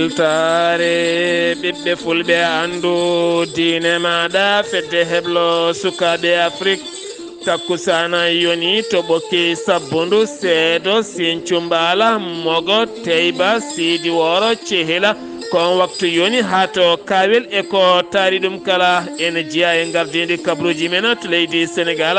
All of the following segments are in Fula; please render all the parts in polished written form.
weltaare ɓiɓɓe fulɓe andu diine maɗa fedde heblo sukaɓe Afrique takkusana yoni to ɓokki sabbundu seedo sincumbala mogo teyba sidi woro cehila kon waktu yoni ha to kawel e ko taari ɗum kala ene jeeya e gardidi kabaruuji men to leydi Sénégal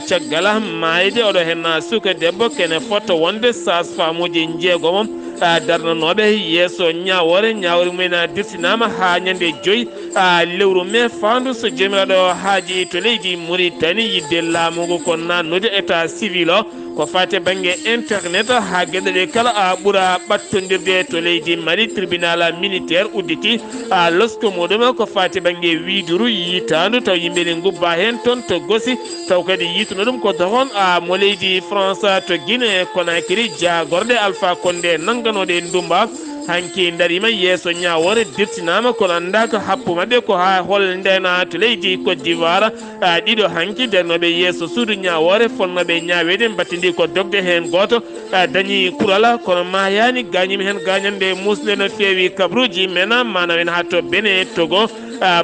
caggal mayde oɗo hen suka debbo kene fotto wonde sas famuji jeegomom darnanoɓe yeeso ñawore mumen dirtinama ha ñande 5 lewru mai fandu so jomiraɗo haaji to leydi Mauritanie yidde laamugo ko nannude état civil o ko fate banggue internet ha gueɗe ɗe kala ɓuura ɓattodirde to leydi Mali tribunal militaire udditi losko muɗum ko fate banggue widuru yitandu taw yimɓe gubba hen toon to gosi taw kadi yituno ɗum ko dohon mo leydi France to Guinée Conakry jagorɗe Alpha Condé nangganoɗe ndumba hanki darima yeeso ñawore dirtinama kono anda ko happu mabɓe ko ha hol ndena to leydi Côte d'Ivoire ɗiɗo hanki darnoɓe yeeso suudu ñawore fonnoɓe ñawede battidi ko dogde hen goto dañi kurala kono ma yani gañimi hen gañande musde no fewi kabaruuji mena manawen ha to Bénin Togo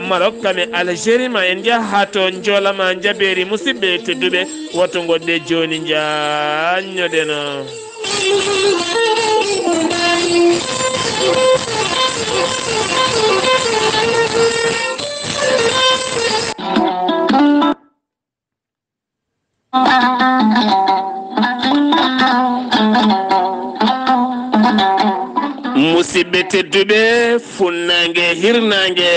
Maroc kame Algérie ma en jaa ha to joolama jaɓeri musidɓe tedduɓe woto goɗɗe joni jañoɗeno musidɓe tedduɓe funnangue hirnangue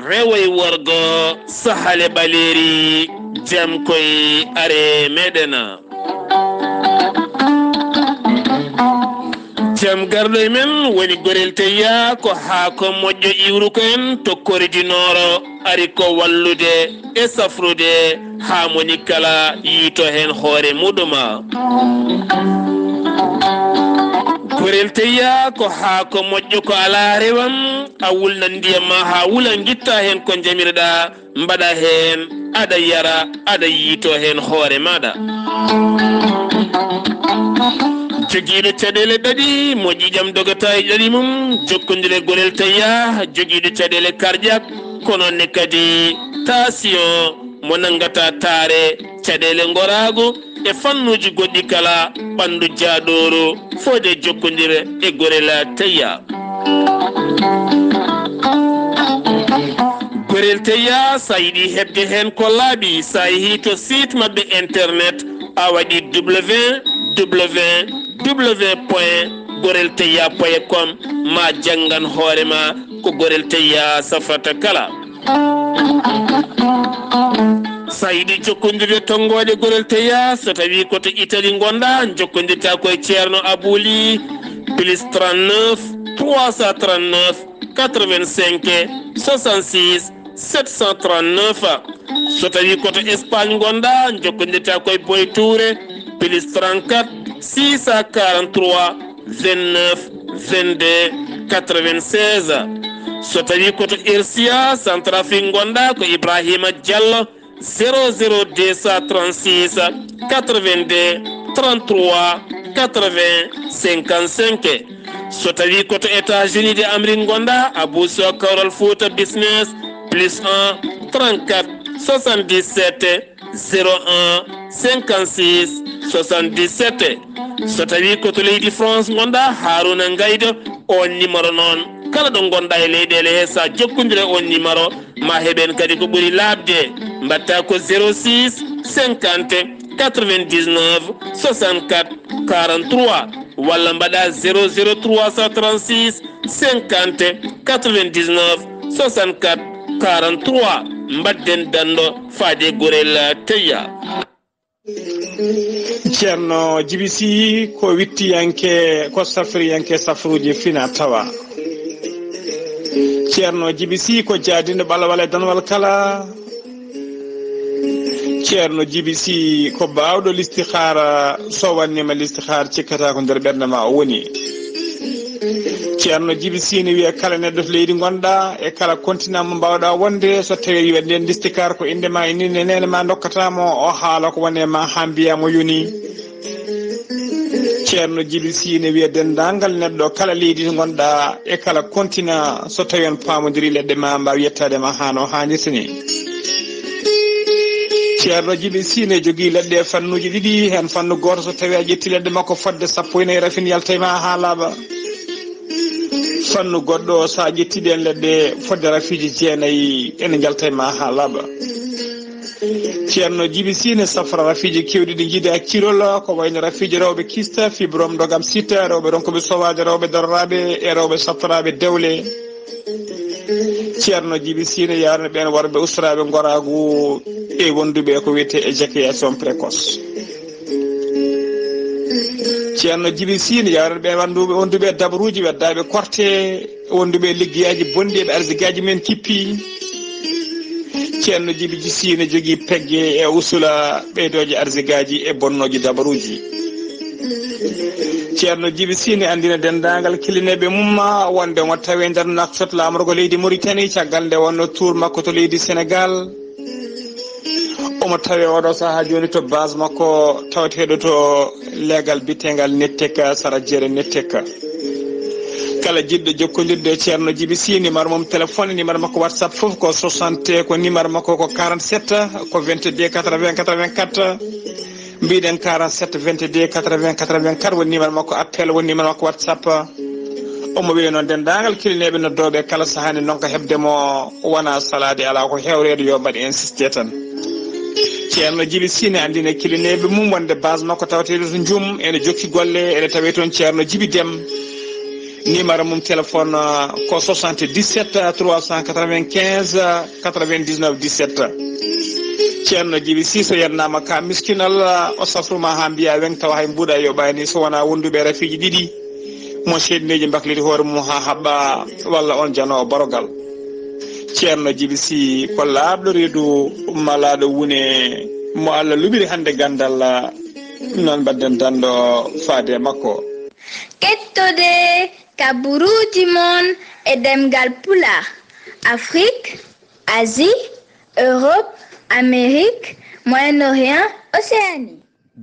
rewoy worgo sahale ɓaleri jam koye are meɗena jam garɗo e men woni gorel teya ko ha ko moƴƴo iwru ko en to koridinoro ari ko wallude e safrude ha moni kala yiito hen hoore muɗuma gorel teya ko ha ko moƴƴo ko ala rewam a wulna ndiyam ma ha wula guitta hen ko jamireɗa mbaɗa hen aɗa yara aɗa yiito hen hoore maɗa joguiɗo caɗele ɗaɗi mo ƴiƴam dogata e ɗaɗi mum jokkodire gorel teya joguiɗo caɗele cardiaque kono ne kadi tension mo nangata taare caɗele gorago e fannuji goɗɗi kala ɓandu jaaɗoru fode jokkodire e gorel teya gorel teya sa yiɗi hebde hen ko laaɓi sa yeehi to site mabɓe internet a waɗi www.gorelteya.com ma janggan hoorema ko gorel teya safrata kala sa yiɗi jokkodirde tonggode gorel teya so tawi koto Italie gonɗa jokkodirta koye ceerno Abouli plus 39 339 85 66 739 so tawi koto Espagne gonɗa jokkodirta koye Boy Touré plus 34 643 29 22 96 so tawi koto Irsia Centrafrique gonɗa ko Ibrahima Diallo 00236 82 33 80 55 so tawi koto États-Unis de Amérique gonɗa Abou Sow Kawral Fouta Business plus 1 34 77 01 56 77 so tawi koto leydi France gonɗa Haruna Ngaydo on numéro noon kala ɗo gonɗa e leyɗele he sa jokkodire on numéro ma heɓen kadi ko ɓuuri labde mbatta ko 06 50 99 64 43 walla mbaɗa 00336 50 99 64 43 mbadden dando faade gorel teya ceerno Djibisi ko wittiyanke ko safriyanke safruji fina tawa ceerno Djibisi ko jaadinde ɓalawal e danwal kala ceerno Djibisi ko bawɗo listihara so wannima listihar cikkata ko nder ɓernde ma o woni ceerno Djibisi ne wiya kala neɗɗo to leydi gonɗa e kala continent mo mbawɗa wonde so tawi wiya nden listikar ko indema e nine nene ma dokkatamo o haala ko wone ma ha mbiyamo yoni ceerno Djiby Sy ne wiya denndaangal neɗɗo kala leydi to gonɗa e kala continent so tawi on paamodiri leɗɗe ma mbawi yettade ma hano hannirta ni ceerno Djiby Sy ne jogii leɗɗe fannuji ɗiɗi hen fannu goto so tawi a ƴetti leɗɗe makko fodde 14 rafin yalta e ma ha laaɓa fannu goɗɗo sa ƴettiɗi en leɗɗe fodde rafiji 9 ene jalta e ma ha laaɓa ceerno Djiby Sy ne safra rafiji kewɗi ɗi jiide hakkilol ko wayno rafiji rewɓe kista fibrom dogam sitta rewɓe ronkoɓe sowaje rewɓe dorraɓe e rewɓe saftoraɓe dewle ceerno Djiby Sy ne yarno ɓen worɓe ustaraɓe goragu e wonduɓe ko wiyete éjaculation précoce ceerno Djiby Sy ne yarno ɓen wonduɓe dabaruji weddaɓe korte wonduɓe liggueyaji bonɗi ɓe arsigaji men kippi ceerno Djiby Sy ne jogui pegge e usula ɓeydoje arsigaji e bonnoji dabaruji ceerno Djiby Sy ne andina dendagal kilineɓe mum wonde mo tawi nder naktot lamorgo leydi Mauritanie caggal nde wonno tour makko to leydi Sénégal omo tawi oɗo saaha joni to base makko tawateɗo to légal bitegal netteka sara jeere netteka kala jiɗɗo jokkodirde e ceerno Djiby Sy numéro mum téléphone numéro makko whatsapp foof ko 60 ko numéro makko ko 47 ko 22 80 84 mbiɗen 47 22 80 84 woni numéro makko appel woni numéro makko whatsapp omo wiya noon dendagal kilineɓe noddoɓe kala sahani noon ko hebdemo wona salade ala ko hewrede yo mbaɗi insisté tan ceerno Djiby Sy ne andina kilineɓe mum wonde base makko tawateɗo to Djoum ene jokki golle ene tawe toon ceerno Djiby Déme numéro mum téléphone ko 77 395 99 17 ceerno Djiby Sy so yennama ka miskinal o safruma ha mbiya weng tawa hay mbuuɗa yo ɓayni so wona wonduɓe rafiji ɗiɗi mo seeɗineji baklidi hoore mum ha haɓɓa walla on janowo borogal ceerno Djiby Sy ko laaɓɗo reedu malaɗo wune mo Allah luɓiri hannde Ganndal noon mbadden tan ɗo faade makko kettode kabaruuji mon e ɗemngal pulaar Afrique, Asie, Europe, Amérique, Moyen-Orient, Océanie.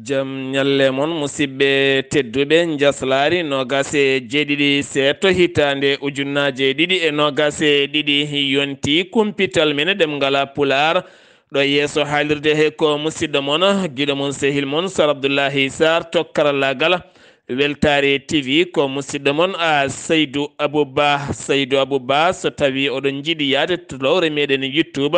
Jam ñalle mon musidɓe tedduɓe njeslaare nogase jeeɗiɗi seeɗto hitande ujunnaje ɗiɗi e nogase ɗiɗi yonti kumpital men ɗemngal pulaar ɗo yeeso haalirde he ko musidɗo mon giɗo mon sehil mon Sar Abdullaahi Saar tokkarallagal Weltaare TV ko musidɗo mon a Seydou Abouba so tawi oɗon jiiɗi yaade to lowre meɗen YouTube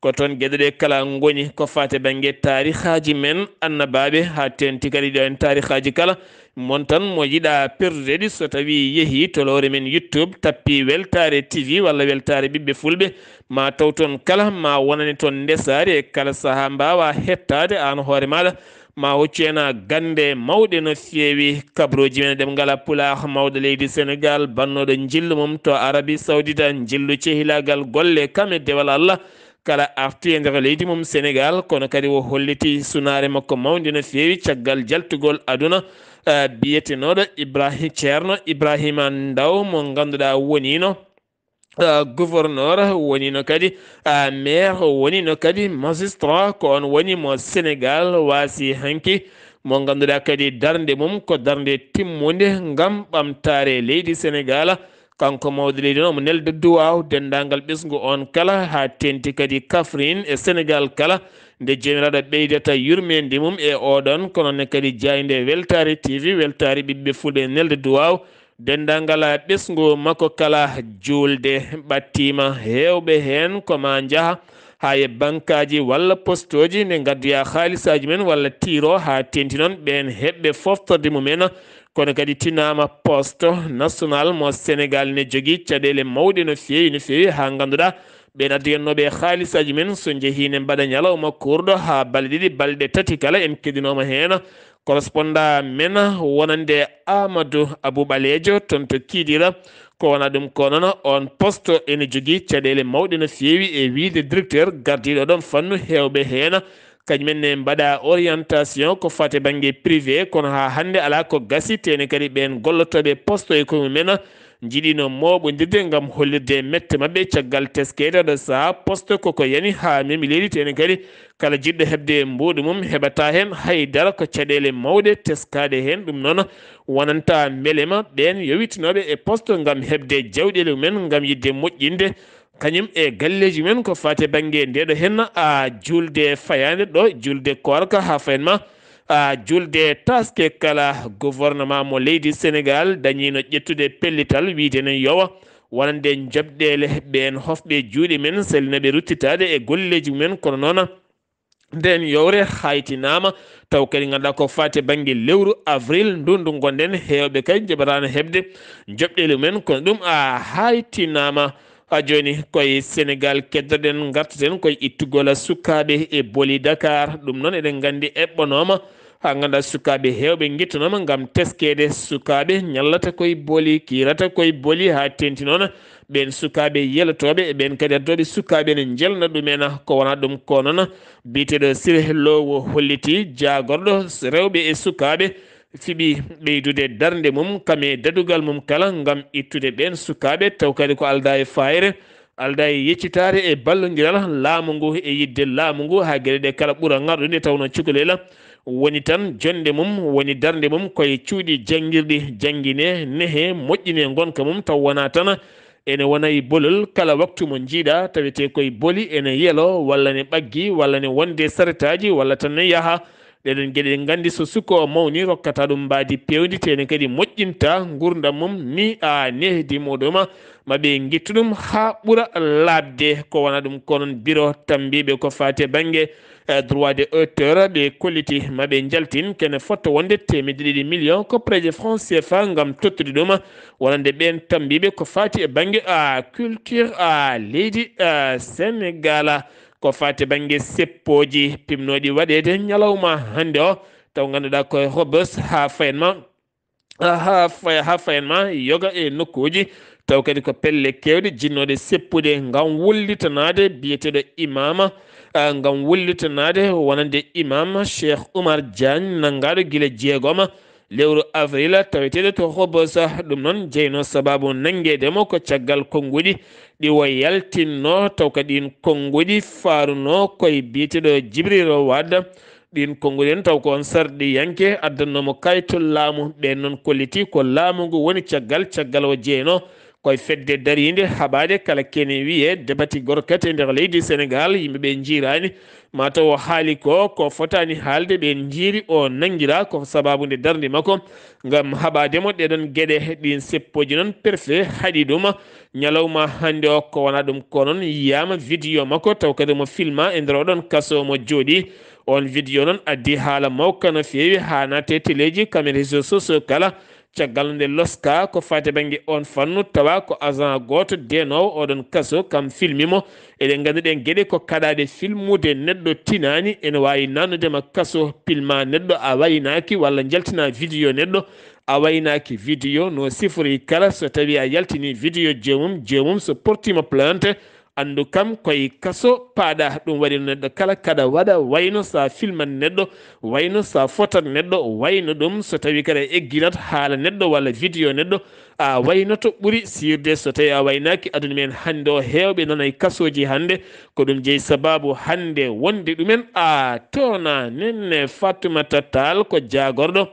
ko toon gueɗeɗe kala goni ko fate banggue tarihaji men annabaɓe ha tenti kadi ɗo en tarihaji kala mon tan mo yiɗa perdudeɗi so tawi yeehi to lowre men YouTube tappi Weltaare TV walla Weltaare ɓiɓɓe fulɓe ma taw toon kala ma wonani toon ndesari e kala saaha mbawa hettade an hoore maɗa ma hoccu en gande mawɗe no feewi kabaruuji men ɗemngal pulaar mawɗo leydi Sénégal bannoɗo jillu mum to Arabie Saoudita jillu cehilagal golle kame dewal Allah kala arti e nder leydi mum Sénégal kono kadi o holliti sunare makko mawde no feewi caggal jaltugol aduna biyetenoɗo ceerno Ibrahima Ndaw mo ganduɗa wonino gouverneur wonino kadi maire wonino kadi magistrat ko on woni mo Sénégal waasi hanki mo ganduɗa kadi darde mum ko darde timmude ngam ɓamtare leydi Sénégal kanko mawde leydi noon mo nelde duwaw dendagal ɓesgu on kala ha tenti kadi Kaffrine e Sénégal kala nde jomiraɗo ɓeydata yurmeende mum e oɗon kono ne kadi jayde Weltaare TV Weltaare ɓiɓɓe fulɓe nelde duwaw dendagal ɓesgu makko kala julde ɓattima hewɓe hen koma jaaha ha e bankaji walla postoji nde gaddoya haalisaji men walla tiro ha tenti noon ɓen heɓɓe foftorde mumen kono kadi tinama poste national mo Sénégal ne jogui caɗele mawɗe no feewi ha ganduɗa ɓen addiyannoɓe haalisaji men so jeehine mbaɗa ñalawma kurɗo ha balɗe ɗiɗi balɗe tati kala en keɗinoma hen correspondant men wonande Amadou Aboubalejo toon to Kidira ko wona ɗum ko noon on poste ene jogui caɗele mawɗe no feewi e wiide directeur gardiɗo ɗon fannu hewɓe hen kañumen ne mbaɗa orientation ko fate banggue privé kono ha hannde ala ko gasi tene kadi ɓen gollotoɓe poste e komumen jiɗino moɓodirde ngam hollirde mette mabɓe caggal teskede ɗo saha poste koko yani ha memi leydi tene kadi kala jiɗɗo hebde mbuɗu mum heɓata hen haydara ko caɗele mawɗe teskade hen ɗum noon wonanta beelema ɓen yowitinoɓe e poste ngam hebde jawɗele mumen ngam yidde moƴƴinde kañum e galleji men ko fate banggue ndeɗo hen a julde fayande ɗo julde korka ha fayenma a julde taske kala gouvernement mo leydi Sénégal dañino ƴettude pellital wiidenen yowa wonande jobɗele ɓen hofɓe juuɗe men salinaɓe ruttitade e golleji mumen kono noon nden yowre haytinama taw kadi ganduɗa ko fate banggue lewru avril ndundu gonɗen hewɓe kadi jaɓatano hebde jobɗele mumen kono ɗum a haytinama ha joni koye Sénégal keddoɗen gartaten koye ittugol sukaɓe e booli Dakar ɗum noon eɗen gandi eɓɓonoma ha ganduɗa sukaɓe hewɓe guittanoma gam teskede sukaɓe ñallata koye booli kirata koye booli ha tenti noon ɓen sukaɓe yelotoɓe e ɓen kadi addoɓe sukaɓe ne jelna ɗumen ko wona ɗum ko noon biteɗo Siré Lowo holliti jagorɗo rewɓe e sukaɓe fiɓi ɓeydude darde mum kame dadugal mum kala gam ittude ɓen sukaɓe taw kadi ko alda e fayre alda e yeccitare e ballodiral laamu ngu e yidde laamu ngu ha gueɗe ɗe kala ɓuura garɗude tawno cukalela woni tan jonde mum woni darde mum koye cuuɗi jangguirɗi jangguine nehe moƴƴine gonka mum taw wona tan ene wonayi bolol kala waktu mo jiiɗa tawete koye booli ene yeelo walla ne ɓaggi walla ne wonde saretaji walla tan ne yaaha ɗeɗen gueɗe ɗe gandi so sukko o mawni rokkata ɗum mbadi pewdi tene kadi moƴƴinta gurdam mum ni a nehdi muɗum maɓe guittu ɗum ha ɓuura labde ko wona ɗum konon bureau tambiɓe ko fate banggue droit de auteur ɓe kolliti maɓe jaltin kene fotta wonde 200 millions ko préje franc CFA gam tottude ɗum wonande ɓen tambiɓe ko fati e banggue culture leydi Sénégal ko fate banggue seppoji pimnoɗi waɗede ñalawma hannde o taw ganduɗa koye hobos ha fayenma ha fayenma yoga e nokkuji taw kadi ko pelle kewɗe jinnoɗe seppude gam wullitanade biyeteɗo imama gam wullitanade wonande imam Cheikh Oumar Diagne nangaɗo guila jeegoma lewru avril taweteɗe to hobos ɗum noon jeyno sababu nanguedemo ko caggal konguɗi ɗi wo yaltinno taw kadi ɗin konguɗi faruno koye biyeteɗo Djibril Wade ɗin konguɗi en taw ko on sarɗi yanke addannomo kayitol laamu ɓen noon kolliti ko laamu ngu woni caggal o jeyno koye fedde daride haɓade kala kene wiye debati gorkate nder leydi Sénégal yimɓeɓe jirani mataw o haali ko fotani haalde ɓe jiiri o nanguira ko sababude darde makko gam haɓademo ɗeɗon gueɗe ɗin seppoji noon préfet haaɗi ɗum ñalawma hannde o ko wona ɗum ko noon yiyama vidéo makko taw kadi mo filma e nder oɗon kaso mo jooɗi on vidéo noon addi haala mawka no fewi ha naate téléji kame réseaux sociaux kala caggal nde loska ko fate banggue on fannu tawa ko agent goto denowo oɗon kaso kam filmimo eɗen ganduɗen gueɗe ko kaɗade filmude neɗɗo tinani ene wawi nannudema kaso pilma neɗɗo a waynaki walla jaltina vidéo neɗɗo a waynaki vidéo no sifori kala so tawi a yaltini vidéo jomum so portima plainte andu kam koye kaso paaɗa ɗum waɗi neɗɗo kala kada waɗa wayno sa filman neɗɗo wayno sa fotat neɗɗo wayno ɗum so tawi kada egginat haala neɗɗo walla vidéo neɗɗo a waynoto ɓuuri sirde so tawi a waynaki aduna men hannde o hewɓe nanay kasoji hannde ko ɗum jeeyi sababu hannde wonde ɗumen a tona nenne Fatoumata Tall ko jagorɗo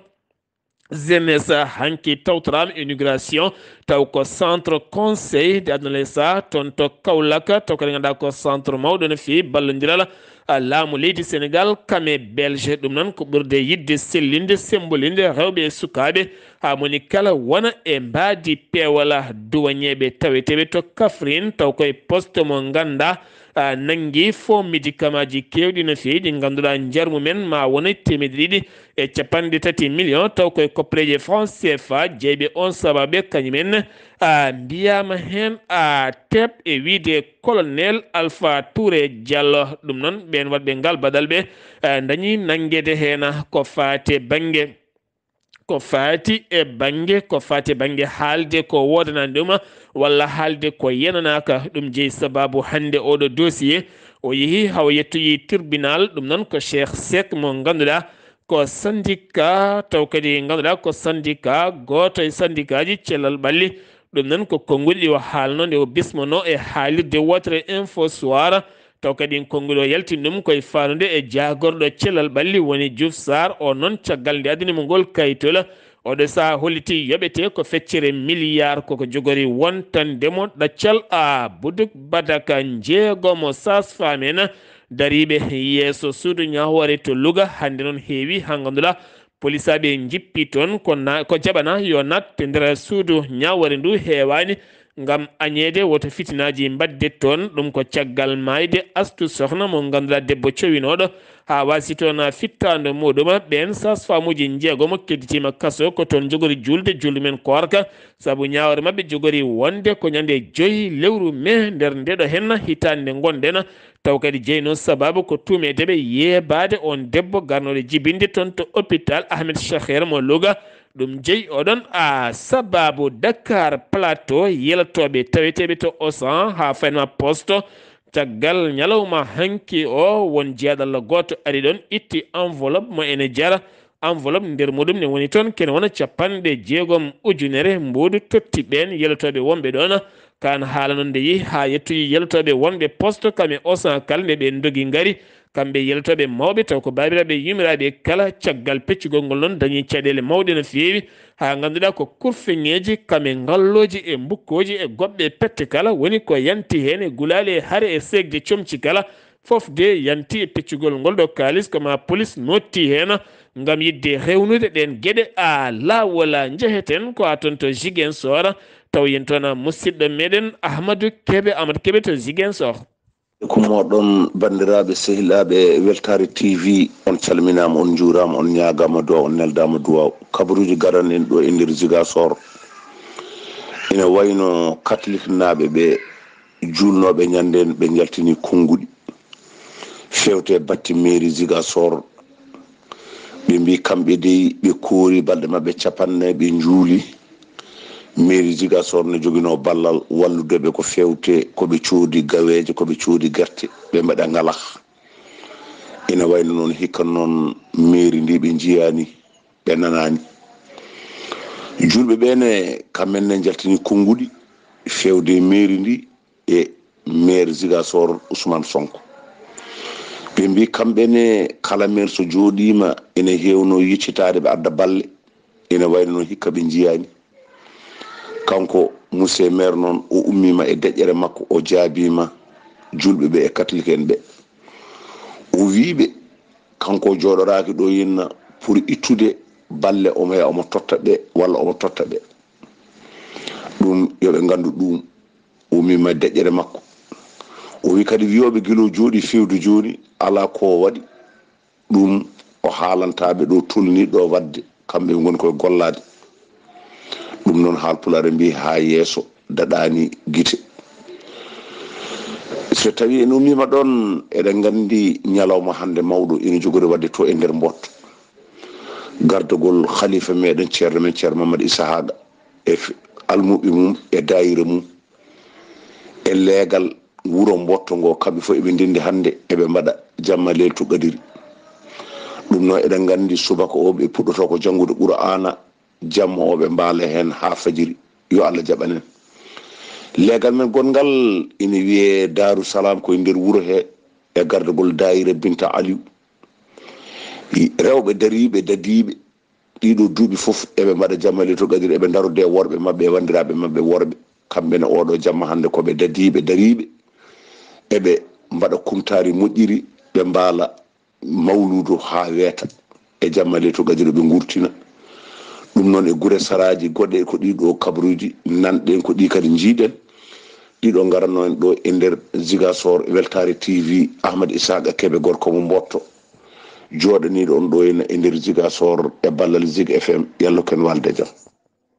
jeunesse hanki tawtorama immigration taw ko centre conseil de Abdullaahi Saar toon to Kaolack taw kadi ganduɗa ko centre mawɗo no fewi ballodiral laamu leydi Sénégal kame belge ɗum noon ko ɓurde yidde sellinde sembolinde rewɓe e sukaɓe ha moni kala wona e mbadi peewal duwañeɓe taweteɓe to Kaffrine taw koye poste mo ganda nangi fo médicament ji kewɗi no fewi ɗi ganduɗa nder mumen ma wona 230 millions taw koye koppareje franc CFA jeeyɓe on sababe kañumen mbiyama hen teb e wiide colonel Alpha Touré Diallo ɗum noon ɓen waɗɓe ngal badal ɓe dañi nanguede hen ko fate banggue ko fati e banggue haalde ko wodanani ɗum walla haalde ko yenanaka ɗum jeeyi sababu hannde oɗo dossier o yeehi haw yettoyi tribunal ɗum noon ko Cheikh Seck mo ganduɗa ko syndicat taw kadi ganduɗa ko syndicat goto e syndicat ji Cellal ɓalli ɗum noon ko konnguli ɗi o haalno nde o bismono e haalirde wotere info soir taw kadi konnguli o yaltini ɗum koye fanude e jagorɗo cellal ɓalli woni Diouf Sar o noon caggal nde addinimo ngol kayitol oɗo saha holliti yoɓete ko feccere milliard koko jogori wontandemo ɗaccal a buduk badaka jeegomo sas-femme en dariɓe yeeso suudu ñahore to Louga hannde noon heewi ha ganduɗa polisaɓe jippi toon ko jaɓana yo natte nder suudu ñawore ndu heewani ngam añede woto fitinaji mbadde toon ɗum ko caggal mayde Astou Sokhna mo ganduɗa debbo cowinoɗo ha wasi toon fittande muɗum ɓen sas-femme uji jeegomo kedditima kaso ko toon jogori julde men korka saabu ñawore mabɓe jogori wonde ko ñande 5 lewru mai nder ndeɗo hen hitande gonɗen taw kadi jeyno sababu ko tumedeɓe yeebade on debbo garnoɗo jibinde toon to hôpital Ahmed Chaher mo Louga ɗum jeeyi oɗon sababu Dakar Plateau yelotoɓe taweteɓe to Osan ha fanma poste caggal ñalawma hanki o won jeeɗal goto ari ɗon itti enveloppe mo ene jara enveloppe nder muɗum ne woni toon kene wona 60 ujunere mbuɗu totti ɓen yelotoɓe wonɓe ɗon kan haala noon nde yeehi ha yettoyi yelotoɓe wonɓe poste kamɓe Osan kala nde ɓe dogi ngari kamɓe yelotoɓe mawɓe taw ko babiraɓe yumiraɓe kala caggal peccugol ngol noon dañi caɗele mawɗe no feewi ha ganduɗa ko kurfeŋeji kamɓe ngalloji e mbukkoji e goɓɓe pette kala woni ko yanti hen e gulali e haare e segde comci kala fof de yanti e peccugol ngol ɗo kalis koma police notti hen ngam yidde rewnude ɗen gueɗe lawola jeheten ko a toon to Ziguinchor taw yen toon musidɗo meɗen Amadou Keɓe to Ziguinchor. ko moɗon bandiraɓe sehilaɓe Weltaare TV on calminama on juurama on ñagama duwa on neldama duwaw kabaruuji garan en ɗo e nder Ziguinchor ina wayno catholique naɓe ɓe julnoɓe ñanden ɓe jaltini konguɗi fewte batti mairie Ziguinchor ɓe mbi kamɓe dey ɓe koori balɗe mabɓe 50 ɓe juuli mairie Ziguinchor ne jogino ballal walludeɓe ko fewte koɓe coodi gaweje koɓe coodi gerte ɓe mbaɗa ngala ina wayno noon hikka noon mairie ndi ɓe jiyani ɓe nanani julɓe ɓene kamenne jaltini konguɗi fewde mairie ndi e maire Ziguinchor Ousmane Sonko ɓe mbi kamɓene kala maire so jooɗima ene hewno yeccitade ɓe adda balle ina wayno noon hikka ɓe jiyani kanko monsieur maire noon o ummima e deƴƴere makko o jaabima julɓe ɓe e catholique en ɓe o wiɓe kanko jooɗoraki ɗo yinna pour ittude balle omo ya omo totta ɓe walla omo totta ɓe ɗum yoɓe gandu ɗum o ummima e deƴƴere makko o wi kadi wiyoɓe guilo jooɗi fewdu joni ala ko waɗi ɗum o haalantaɓe ɗo tolni ɗo wadde kamɓe goni koye gollade ɗum noon haalpulaar mbi ha yeeso daɗani guite so tawi en ummima ɗon eɗen gandi ñalawma hannde mawɗo ina jogori wadde to e nder mbotto gardogol khalifa meɗen ceerno men ceerno Mamadou Issa Haga e almuɓe mum e dayira mum e leegal wuro mbotto ngo kamɓe fof eɓe ndindi hannde eɓe mbaɗa jamma leltu gadiri ɗum noon eɗen gandi subaka o ɓe puɗɗoto ko janngude Qur'ana jamma o ɓe mbaala hen ha fajiri yo Allah jaɓanen leegal men gongal ina wiye Darou Salam koye nder wuro he e gardogol dayira Binta Aliou rewɓe dariɓe dadiɓe ɗiɗo duuɓi fof eɓe mbaɗa jamma leltu gadiri eɓe darude worɓe mabɓe e wandiraɓe mabɓe worɓe kamɓene oɗo jamma hannde koɓe dadiɓe dariɓe eɓe mbaɗa kumtari moƴƴiri ɓe mbaala mawludu ha weeta e jamma leltu gadiri ɓe gurtina ɗum noon e gure saraji goɗɗe ko ɗiɗo kabaruuji nanɗen ko ɗi kadi jiiɗen ɗiɗo garanno en ɗo e nder Ziguinchor Weltaare TV Ahmad Isaqa Keɓe gorko mo mbotto jooɗaniɗo on ɗo henna e nder Ziguinchor e ballal Zig FM yallo ken walde jam.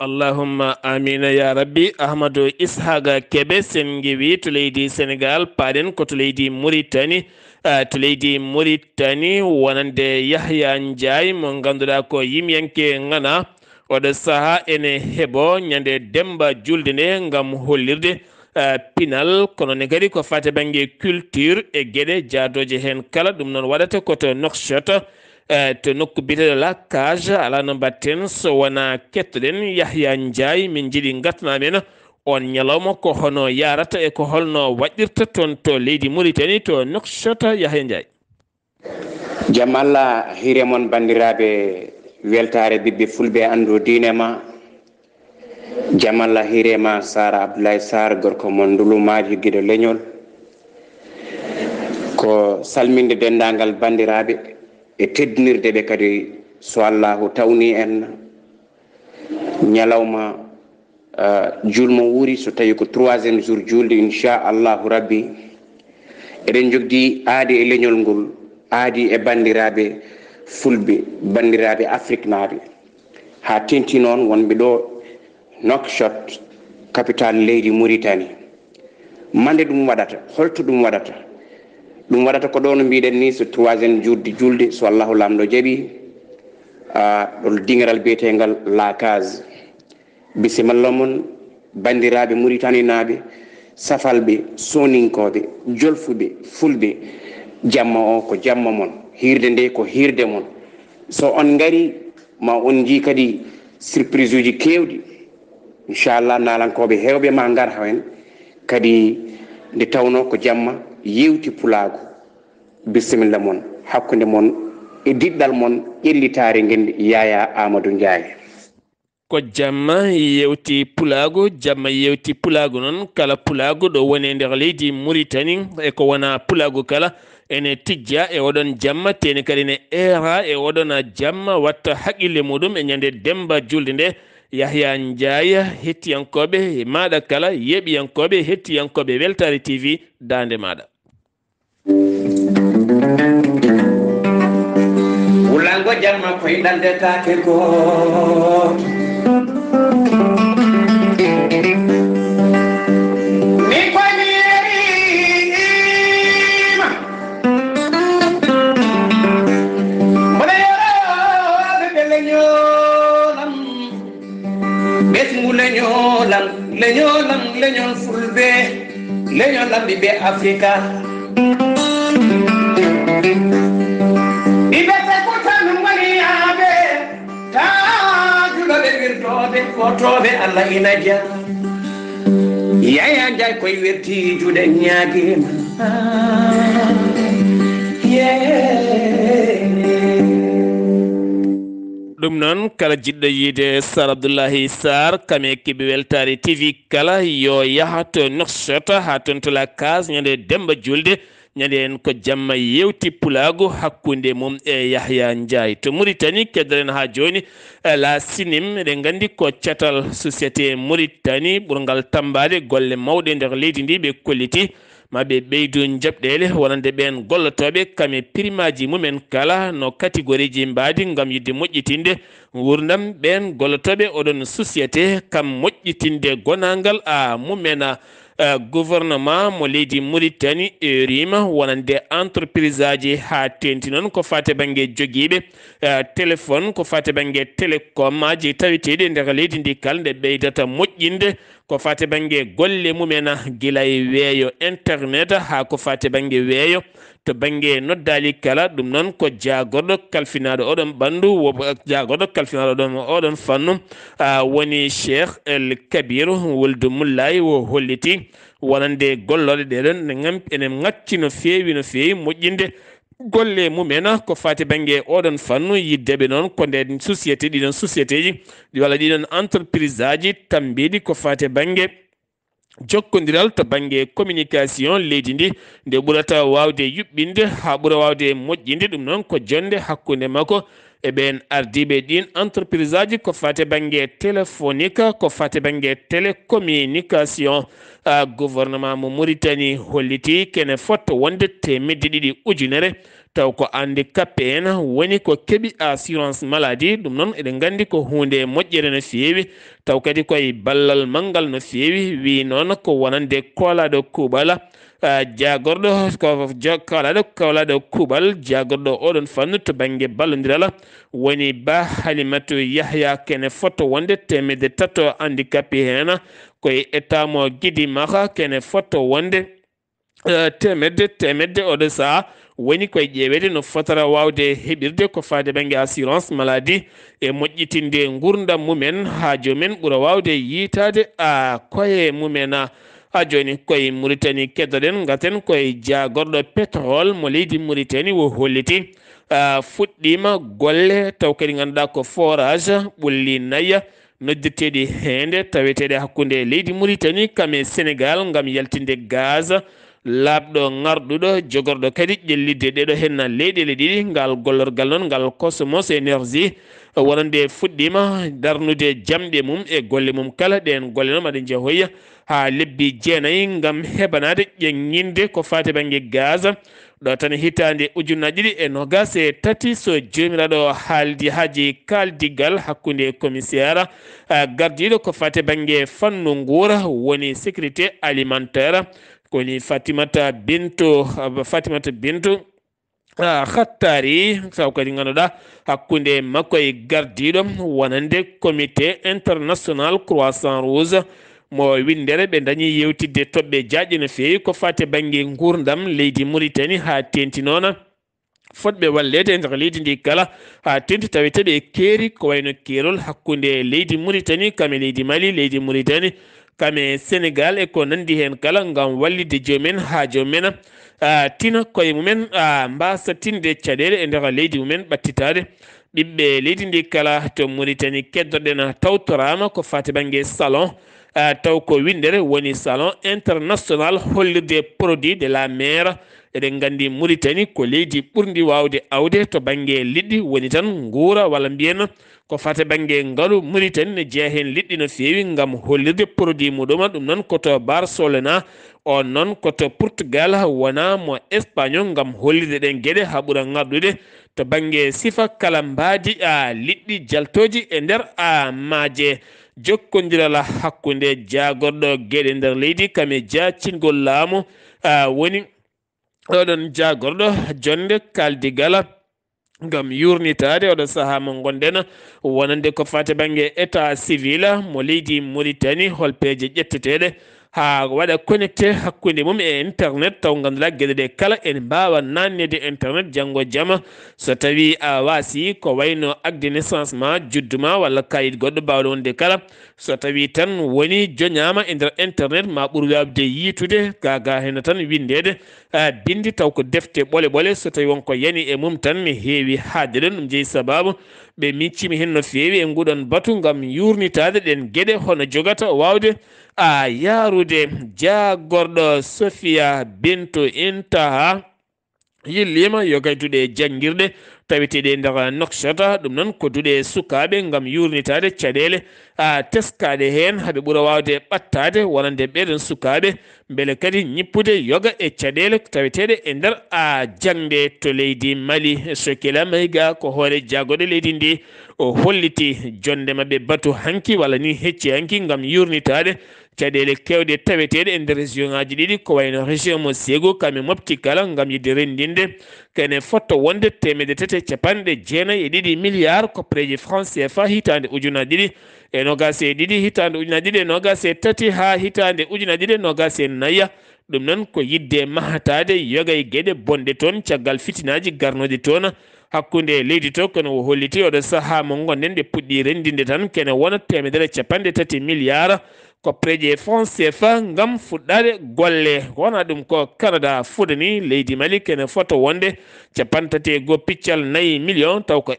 Allahumma amina ya rabbi. Ahmadou Ishaqa Keɓe sen gewi to leydi Sénégal paɗen ko to leydi Mauritanie wonande Yahya Ndiaye mo ganduɗa ko yimyanke ngana oɗo saaha ene heeɓo ñande demba julde nde ngam hollirde pinal kono ne kadi ko fate banggue culture e gueɗe jaadoje hen kala ɗum noon waɗata koto Nouakchott to nokku biteɗo la cage ala no mbatten so wona kettoɗen Yahya Ndiaye min jiiɗi gatnamen on ñalawma ko hono yarata e ko holno waɗirta toon to leydi Mauritanie to Nouakchott Yahya Ndiaye. Jam Allah hire mon bandiraɓe weltare ɓiɓɓe fulɓe andu diine ma. Jam Allah hirema Sara Abdullaahi Saar gorko mon ndulumaji guiɗo leñol ko salminde dendagal bandiraɓe e teddinirde ɓe kadi so Allahu tawni en ñalawma julmo wuuri so tawi ko 3e jour julde inchallahu rabbi eɗen jogdi aadi e leñol ngol aadi e bandiraɓe fulɓe bandiraɓe Afrique naaɓe ha tenti noon wonɓe ɗo Nouakchott capitale leydi Mauritanie mande ɗum waɗata holto ɗum waɗata ko ɗo no mbiɗen ni so 3e julde so Allahu lamɗo jaaɓi ɗo dingeral biyetegal la case bisimilla mon bandiraɓe Mauritanie naaɓe safalɓe soninkoɓe jolfuɓe fulɓe jamma o ko jamma mon hirde nde ko hirde mon so on gari ma on jii kadi surprise uji kewɗi inchallah nalankoɓe hewɓe ma gar hen kadi nde tawno ko jamma yewti pulaago bisimilla mon hakkude mon e diɗɗal mon ƴellitare ngendi Yaya Amadou Ndiaye ko jamma yewti pulaago noon kala pulaago ɗo woni nder leydi Mauritanie e ko wona pulaago kala ene tijja e oɗon jamma teni kadi ne era e oɗon jamma watta haqqille muɗum e ñande demba julde nde Yahya Ndiaye hettiyankoɓe maɗa kala yeɓiyankoɓe hettiyankoɓe Weltaare TV dande maɗa wulango jamma koyɗande take goto ni koynirima mboɗa yoroɓe ɓe leñolam ɓesngu leñol fulɓe leñolam ɓiɓɓe Africa fotoɓe Allah ina dia Yaya Ndiaye koye werti juuɗe ñaaguima ɗum noon kala jiɗɗo yiide Sar Abdullaahi Saar kame keɓe Weltaare TV kala yo yaha to Nouakchott ha toon to la case ñande demba julde ñande en ko jamma yewti pulaago hakkunde mum e Yahya Ndiaye to Mauritanie keddoren ha joni la sinim eɗen gandi ko catal société Mauritanie ɓurgal tambade golle mawɗe nder leydi ndi ɓe kolliti maɓe ɓeydu jaɓɗele wonande ɓen gollotoɓe kame primaji mumen kala no catégorie ji mbadi gam yidde moƴƴitinde gurdam ɓen gollotoɓe oɗon société kam moƴƴitinde gonangal a mumena gouvernement mo leydi Mauritanie rima wonande entreprise aji ha tenti noon ko fate banggue joguiɓe téléphone ko fate banggue télécom aji taweteɗe nder leydi ndi kala nde ɓeydata moƴƴinde ko fate banggue golle mumena guila e weeyo internet ha ko fate banggue weeyo to banggue noddali kala ɗum noon ko jagorɗo kalfinaɗo oɗon ɓandu jagorɗo kalfinaɗo oɗon fannu woni Cheikh El Kabir Wuldu Mullayi wo holliti wonande golloɗe ɗeɗon enen ngacci no fewi moƴƴinde golle mumena ko fati banggue oɗon fannu yiddeɓe noon ko nden société ɗiɗon société ji walla ɗiɗon entreprise aji tambiɗi ko fati banggue jokkodiral to banggue communication leydi ndi nde ɓurata wawde yuɓɓinde ha ɓuura wawde moƴƴinde ɗum noon ko jonde hakkude makko e ɓen ardiɓe ɗin entreprise aji ko fate banggue téléphonique ko fate banggue télécommunication gouvernement mo Mauritanie holliti kene fotto wonde temedde ɗiɗi ujunere taw ko handicapé en woni ko keeɓi assurance maladie ɗum noon eɗen gandi ko hunde moƴƴere no feewi taw kadi koye ballal manggal no feewi wi noon ko wonande kolaɗo kuuɓala jagorɗo kawlaɗo kuuɓal jagorɗo oɗon fannu to banggue ballodiral woni Ba Halimatu Yahya kene fotto wonde temedde tato handicapé hen koye état mo Guidi Maha kene fotto wonde temedde oɗo saha woni koye ƴeewede no fotata wawde heɓirde ko fade banggue assurance maladie e moƴƴitinde gurdam mumen ha jomumen ɓuura wawde yitade koye mumen ha joni koye Mauritanie keddoɗen gaten koye jagorɗo pétrole mo leydi Mauritanie wo holliti fuɗɗima golle taw kadi ganduɗa ko forage ɓulli nayya noddirteɗi hende taweteɗe hakkude leydi Mauritanie kame Sénégal gam yaltinde gaz labɗo ngarɗuɗo jogorɗo kadi ƴellidde ɗeɗo henna leyɗele ɗiɗi ngal gollorgal noon ngal Cosmos énergie wonande fuɗɗima darnude jamɗe mum e golle mum kala ɗen golle noon maɗe jeehoya ha lebbi jeenayyi gam heɓanade ƴeŋŋinde ko fate banggue gaz ɗo tan hitande ujunnaje ɗiɗi e nogas e tati so jomiraɗo haaldi haaji kaldigal hakkude commissaire gardiɗo ko fate banggue fannu nguura woni sécurité alimentaire koni Fatimata Bintou hattari saw kadi ganduɗa hakkude makko e gardiɗo wonande comité international croissant rouge mo windere ɓe dañi yewtidde toɓɓe jaaƴe no fewi ko fate banggue gurdam leydi Mauritanie ha tenti noon fotɓe wallede e nder leydi ndi kala ha tenti tawete ɓe keeri ko wayno keerol hakkude leydi Mauritanie kame leydi Mali leydi Mauritanie kame Sénégal e ko nandi hen kala gam wallide jomumen ha jomumen tina koye mumen mbasa tinde caɗele e nder leydi mumen ɓattitade ɓiɓɓe leydi ndi kala to Mauritanie keddoɗen tawtorama ko fate banggue salon taw ko windere woni salon international hollirde produit de la mer eɗen gandi Mauritanie ko leydi ɓurdi wawde awde to banggue liɗɗi woni tan guura walla mbiyen ko fate banggue ngaalu Mauritanie ne jeeya hen liɗɗi no fewi gam hollirde produit muɗum ɗum noon koto Barcelona on noon koto Portugal wona mo Espagne gam hollirde ɗen gueɗe ha ɓuura ngarɗude to banggue sifa kala mbadi liɗɗi jaltoji e nder maaje jokkodirala hakkude jagorɗo gueɗe nder leydi kame jacingol laamu woni oɗon jagorɗo jonde kaldigala gam yurnitade oɗo saaha mo gonɗen wonande ko fate banggue état civil mo leydi Mauritanie holpeje ƴetteteɗe ha waɗa connecté hakkude mum e internet taw ganduɗa gueɗe ɗe kala en mbawa nannede internet janggo jaama so tawi a waasi ko wayno acte de naissance ma judduma walla kayit goɗɗo mbawɗo wonde kala so tawi tan woni joñama e nder internet ma ɓuuri wawde yiitude gaga hen tan windede bindi taw ko defte ɓole ɓole so tawi wonko yani e mum tan mi heewi haade ɗon ɗum jeeyi sababu ɓe miccimi hen no fewi e nguɗon batu gam yurnitade ɗen gueɗe hono jogata wawde yarude jagorɗo Sofia Bintou Intaha yillima yo gayduɗe janguirɗe taweteɗe nder nokshata ɗum noon ko duɗe sukaɓe gam yurnitade caɗele teskaɗe hen haaɓe ɓuura wawde ɓattade wonande ɓeɗen sukaɓe beele kadi ñippude yoga e caɗele taweteɗe e nder jangde to leydi Mali Sokela Mayiga ko hoore jagoɗe leydi ndi o holliti jonde mabɓe batu hanki walla ni hecci hanki gam yurnitade caɗele kewɗe taweteɗe e nder région ngaji ɗiɗi ko wayno région mo Ségou kame mofti kala gam yidde rendinde kene fotto wonde 3.9 milliards koppareji franc CFA hitande ujunaje ɗiɗi e nogas e ɗiɗi hitande ujunaje ɗiɗi e nogas e tati ha hitande ujunaje ɗiɗi e nogas e nayya ɗum noon ko yidde mahatade yoga e gueɗe bonɗe toon caggal fitinaji garnoje toon hakkude leydi to kono o holliti oɗo saaha mo gonɗen ɓe puɗɗi rendinde tan kene wona 3.3 milliards koppareji franc CFA gam fuɗɗade golle wona ɗum ko Canada fudani leydi Mali kene foto wonde 34 million taw ko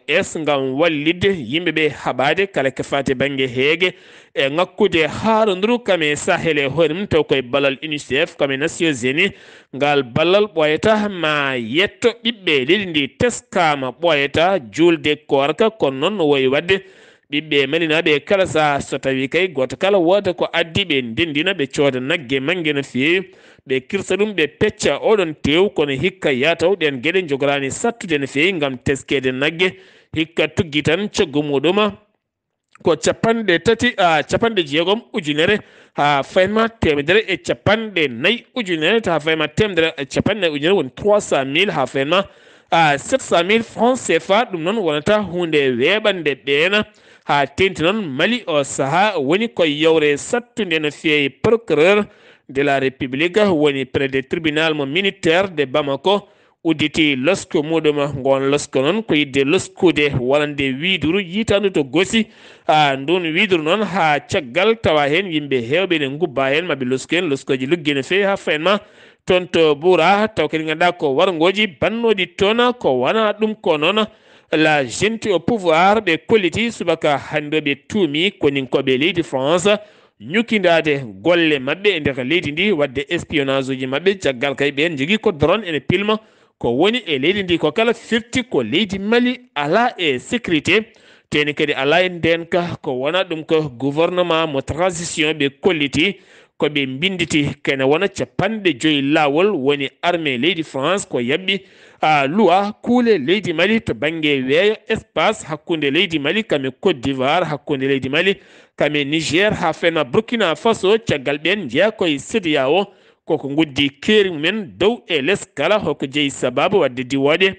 gam wallidde yimɓeɓe haɓade kala ko fate banggue heege e ngakkude haarodiru kame Sahel e hoore mum taw koye ballal UNICEF kame Nations Unies ngal ballal ɓoyata ma yetto ɓiɓɓe leydi ndi teskama ɓoyata julde korka kono noon no woyi wadde ɓiɓɓe malinaɓe kala sa so tawi kay goto kala woda ko addi ɓe ndendina ɓe cooda naggue manggue no fewi ɓe kirsa ɗum ɓe pecca oɗon tew kono hikka yataw ɗen gueɗe jogorani sattude no fewi gam teskede naggue hikka tuggi tan coggu muɗum ko 60 ujunere ha fayma 150 ujunere ha fayma 150 ujunere woni 300 000 ha fayma 700 000 francs CFA ɗum noon wonata hunde weɓande ɓeena ha tenti noon Mali o saaha woni koye yewre sattude no fewi procureur de la république woni près de tribunal mo militaire de Bamako udditi losko muɗum gon losko noon ko yidde loskude walande widuru yitande to gosi ndun widuru noon ha caggal tawa hen yimɓe hewɓe ne gubba hen maɓe losku hen loskoji luggi no fewi ha fayen ma toon to ɓuura taw kadi ganduɗa ko wargoji bannoɗi toon ko wona ɗum ko noon la gente au pouvoir ɓe kolliti subaka hande ɓe tuumi koninkoɓe leydi France ñukindade golle maɓɓe e nder leydi ndi wadde espionnage uji maɓɓe caggal kay ɓen jogui ko drone ene pilma ko woni e leydi ndi ko kala firti ko leydi Mali ala e sécurité teni kadi ala e ndenka ko wona ɗum ko gouvernement mo transition ɓe kolliti koɓe binditi kene wona capanɗe 5 lawol woni armée leydi France ko yabɓi loi kuule leydi Mali to banggue weeyo espace hakkude leydi Mali kame Côte d'Ivoire hakkude leydi Mali kame Niger ha fena Burkina Faso caggal ɓen jeeya koye CEDEAO koko guddi keeri mumen dow e less kala hoko jeeyi sababu wadde diwoɗe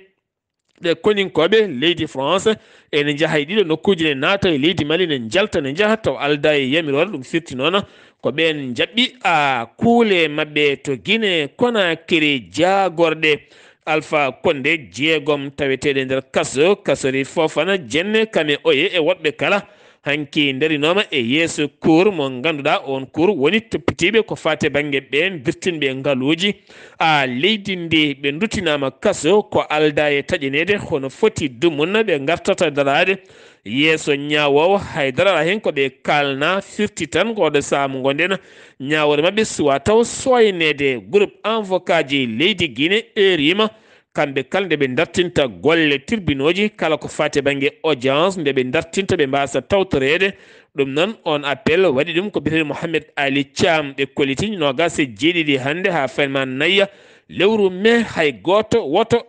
ɓe koninkoɓe leydi France ene jaaha e ɗiɗo nokkuji ne naata e leydi Mali ne jalta ne jaaha taw alda e yamirore ɗum firti noon ko ɓen jaɓɓi kuule maɓɓe to Guinée Conakry jagorɗe Alpha Condé jeegom taweteɗe nder kasori Fofana jenne kame oye e woɗɓe kala hanki darinoma e yeeso cour mo ganduɗa on cour woni toppitiɓe ko fate banggue ɓen birtinɓe ngaaluji leydi ndi ɓe duttinama kaso ko alda e taƴanede hono foti dumunna ɓe gartata darade yeeso ñawowo haydara ala hen koɓe kalna firti tan koɗo saamu gonden ñawore mabɓe suwa taw soynede groupe avocat ji leydi Guinée erima kamɓe kala nde ɓe dartinta golle tribunaux kala ko fate banggue audience nde ɓe dartinta ɓe mbasa tawtorede ɗum noon on appel waɗi ɗum ko biyeteɗo Mohamed Ali Thiam ɓe kolliti nogas e jeeɗiɗi hande ha fanma nayya lewru mai hay goto woto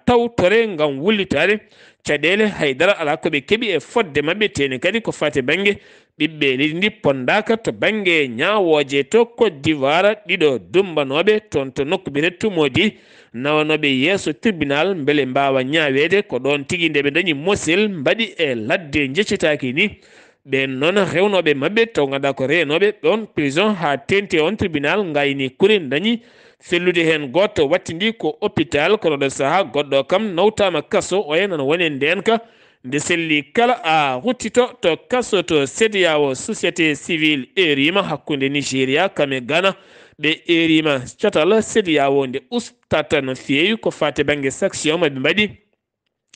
tawtore ngam wullitade caɗele haydara ala koɓe keeɓi e fodde mabɓe teni kadi ko fate banggue ɓiɓɓe leydi ndi pondaka to banggue ñawoje to Côte d'Ivoire ɗiɗo dumbanoɓe toon to nokku biyete Tumodi nawanoɓe yeeso tribunal beele mbawa ñawede ko ɗon tigui nde ɓe dañi mosil mbaɗi e ladde jeccitaki ni ɓen noon rewnoɓe mabɓe taw ganduɗa ko renoɓe ɗon prison ha tenti on tribunal gayni kuri dañi fellude hen goto wattidi ko hôpital kono ɗo saaha goɗɗo kam nawtama kaso o henana woni ndenka nde selli kala huttito to kaso to CEDEAO société civile erima hakkude Nigéria kame Ghana ɓe erima cotal CEDEAO nde ustata no feewi ko fate banggue sanction maɓe mbaɗi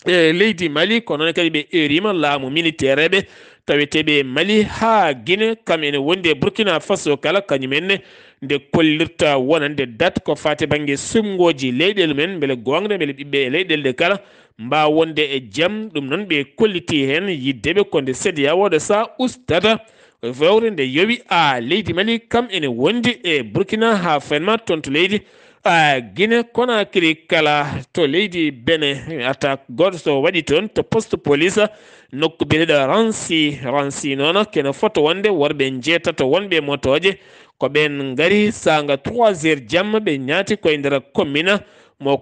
leydi Mali kono noon kadi ɓe erima laamu militaire ɓe taweteɓe Mali ha Guinée kam ene wondi e Burkina Faso kala kañumenne nde kollirta wonande date ko fate banggue sumgoji leyɗele men beele gonga beele ɓiɓɓe e leyɗele ɗe kala mba wonde e jaam ɗum noon ɓe kolliti hen yiddeɓe konde CEDEAO ɗo sa ustata fewre nde yowi leydi Mali kam ene wondi e Burkina ha fanma toon to leydi Guinée Conakry kala to leydi Benin attaque goto so waɗi toon to poste police nokku biyeteɗo ransi noon kene foto wonde worɓe jeetato wonɓe motoje ko ɓen gari sanga 3 heures jamma ɓe ñaati koye nder commune mo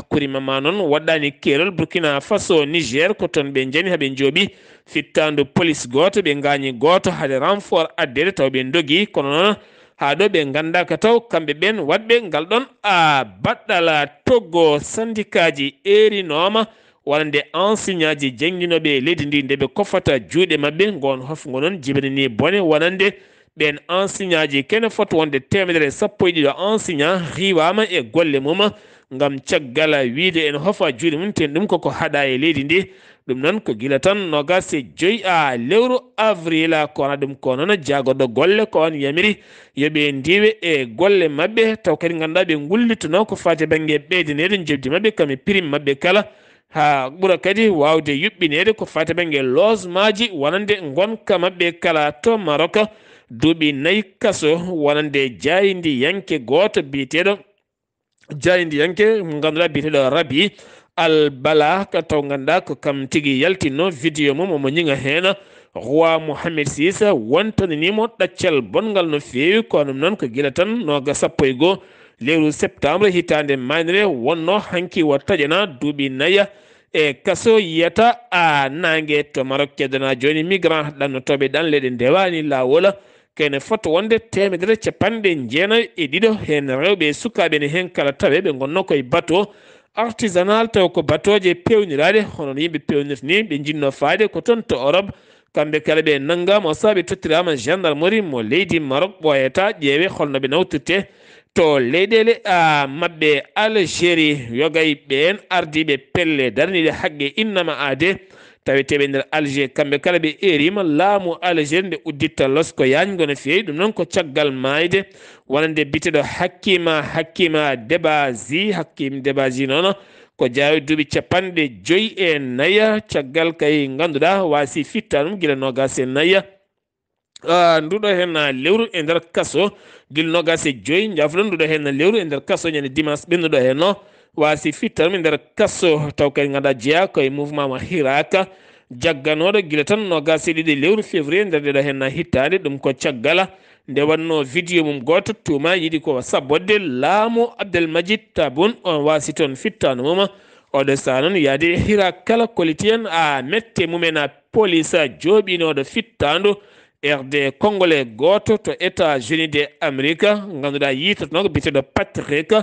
kurimama noon waɗɗani kerol Burkina Faso Niger ko toon ɓe jani haɓe jooɓi fittandu police goto ɓe gañi goto haade renfort addede taw ɓe dogui kono noon ha ɗo ɓe gandaka taw kamɓe ɓen waɗɓe ngal ɗon baɗɗal toggo syndicat ji erinoma wonande enseignant ji jangguinoɓe leydi ndi nde ɓe kofata juuɗe mabɓe gon hofgo noon jibinani bone wonande ɓen enseignant ji kene foto wonde 112 enseignant riwama e golle mum ngam caggal wiide en hofa juuɗe mum ten ɗum koko haɗa e leydi ndi ɗum noon ko gila tan nogas e 5 lewru avril ko wona ɗum ko noon jagoɗo golle ko on yamiri yoɓe ndiwe e golle mabɓe taw kadi ganduɗa ɓe gullitano ko fate banggue ɓeydanede jebdi mabɓe kame prime mabɓe kala ha ɓuura kadi wawde yuɓɓinede ko fate banggue logement wonande gonka mabɓe kala to Maroc duuɓi 4 kaso wonande jayidi yanke goto biyeteɗo jayidi yanke ganduɗa biyeteɗo Rabi Albala ka taw ganduɗa ko kam tigui yaltinno vidéo mum omo ñiŋa hen roi Mohamed VI wontananimo ɗaccal bongal no feewi kono noon ko gila tan noga 11 lewru septembre hitande maynire wonno hanki wo taƴana duuɓi 4 e kaso yiyata nangue to Maroc keddana joni migrant ɗannotoɓe ɗan leyɗe ndewani lawol kene foto wonde 192 hen rewɓe sukaɓe ne hen kala tawe ɓe gonno koye bateau artisanal taw ko batoje pewnirade hono yimɓe pewnirtani ɓe jinno faade ko toon to Europe kamɓe kala ɓe nanngama o saabi tottirama gendarmerie mo leydi Maroc ɓoyata ƴeewe holno ɓe nawtirte to leyɗele maɓɓe Algérie yogay ɓen ardiɓe pelle darniɗe haqqe innama aade taweteɓe nder Alger kamɓe kala ɓe erima laamu Algérie nde udditta losko yañgo no feewi ɗum noon ko caggal mayde wonande biteɗo hakkima débaji hakkim débaji noon ko jaawi duuɓi 54 caggal kay ganduɗa wasi fitta ɗum guila nogas e nayya nduɗo hen lewru e nder kaso guila nogas e 5 jafɗon nduɗo hen lewru e nder kaso ñande dimanche ɓennuɗo hen no wasi fitta ɗum e nder kaso taw kay ganduɗa jeeya koye mouvement mo hiraka jagganoɗo guila tan nogas e 2 lewru février nder ɗeɗo hen hittade ɗum ko caggala nde wanno vidéo mum goto tuma yiɗi ko sabbode laamu Abdelmajid Taboun on wasi toon fittano mum oɗo sa noon yaade hira kala koliti en mette mumen police jooɓinoɗo fittandu RD congolais goto to États-Unis de Amérique ganduɗa yitotono biteɗo Patrick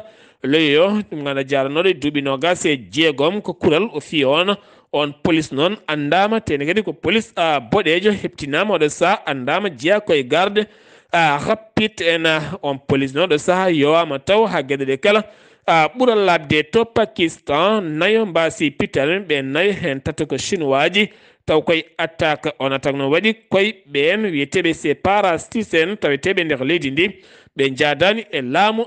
Leyo ɗum ganduɗa jaranoɗo duuɓi nogas e 6 ko kural o fi on police noon andama tene kadi ko police boɗejo heptinama oɗo sa andama jeeya koye garde rapide en on police noon ɗo saaha yowama taw ha gueɗe ɗe kala ɓuural labde to Pakistan nayo mbasi pittalen ɓe nayo hen tata ko chinois taw koye attaque on attaque no waɗi koye ɓen wiyeteɓe c'est parastisen taweteɓe nder leydi ndi ɓe jadani e laamu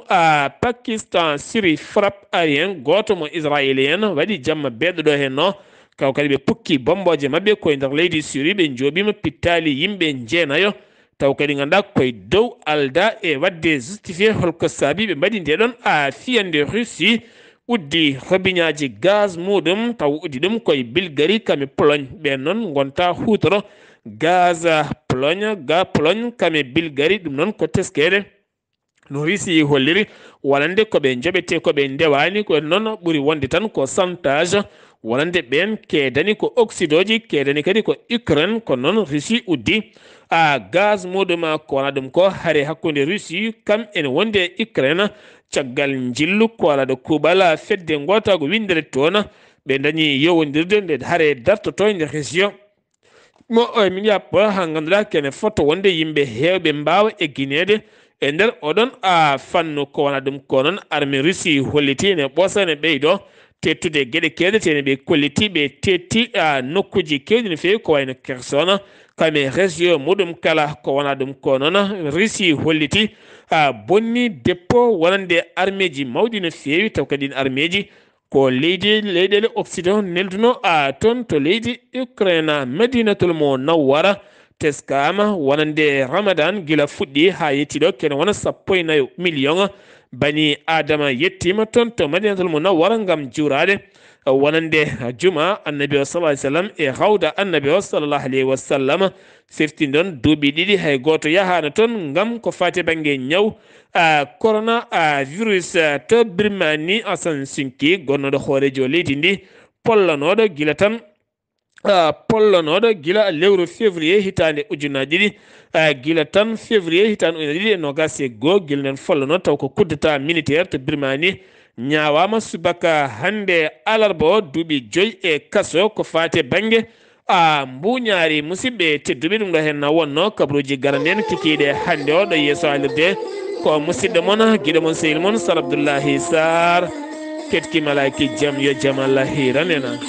Pakistan siri frappe aérien goto mo israélien waɗi jamma beɗɗo hen no kaw kadi ɓe pukki bomboje mabɓe koye nder leydi Syrie ɓe jooɓima pittali yimɓe jeenayo taw kadi ganduɗa koye dow alda e wadde justifié holko saabi ɓe mbaɗi ndeɗon fiyande Russie uddi robiñaji gaz muɗum taw uddi ɗum koye Bulgarie kame Pologne ɓen noon gonta hutoro gaz Pologne kame Bulgarie ɗum noon ko teskede no Russie holliri walande koɓe joɓete koɓe ndewani ko noon ɓuuri wonde tan ko chantage walande ɓen kedani ko oxydoji kedani kadi ko Ukraine ko noon Russie uddi gaz muɗum ko wona ɗum ko haare hakkude Russie kam ene wonde Ukraine caggal jillu ko wala ɗo kuuɓal fedde gotago windere toon ɓe dañi yowodirde nde haare dartoto e nder région mo min yappa ha ganduɗa kene foto wonde yimɓe hewɓe mbawa egginede e nder oɗon fannu ko wona ɗum ko noon armée Russie holliti ne ɓosa ne ɓeydo tettude gueɗe keɗetene ɓe kolliti ɓe tetti nokkuji kewɗi no fewi ko wayno Kherson kame région muɗum kala ko wona ɗum ko noon Russie holliti bonni dépôt wonande armée ji mawɗi no fewi taw kadi armée ji ko leyɗele occident nelduno toon to leydi Ukraine Madinatul Munawwara teskama wonande Ramadan gila fuɗɗi ha yettiɗo kene wona 14 million bani adama yettima toon to Madinatul Munawwara ngam juurade wonande juma annabi o sallallahu alayhi wa sallam e hawda annabi o sallallahu alayhi wa sallam sefti ɗon duuɓi ɗiɗi hay goto yahano toon ngam ko fati banggue ñaw corona virus to Birmanie Asan Sinki gonnoɗo hoorejo leydi ndi pollanoɗo gila tan gila lewru février hitande ujunaji ɗiɗi gila tan février hitande ujunaji ɗiɗi e nogas e goho gila nden follano taw ko kuddata militaire to Birmanie ñawama subaka hannde alarba o duuɓi 5 e kaso ko fate banggue mbuñaari musidɓe tedduɓe ɗum ɗo hen wonno kabaruuji garanden kikiɗe hannde o ɗo yeeso alirde ko musidɗo moon guiɗo moon sehil moon sar Abdullaahi Saar ketki malaki jaam yo jaam Allah hiranena